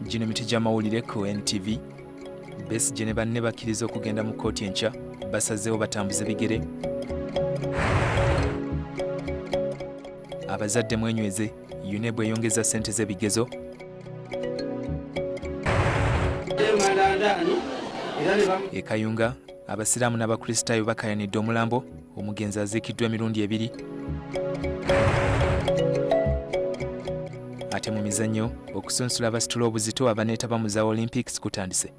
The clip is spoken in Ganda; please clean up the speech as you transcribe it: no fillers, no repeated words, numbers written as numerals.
gino emiti gy'amawulire ku NTV. Besigye ne banne bakkiriza okugenda mu kkooti enkya, basazeewo batambuze bigere. Abazadde mwenyweze, UNEB eyongeza ssente z'ebigezo. E Kayunga Abasiraamu n'Abakristaayo bakayanidde omulambo, omugenzi aziikiddwa emirundi 2. Ate mu mizannyo, okusunsula abasitula obuzito abaneetaba mu za Olympics kutandise.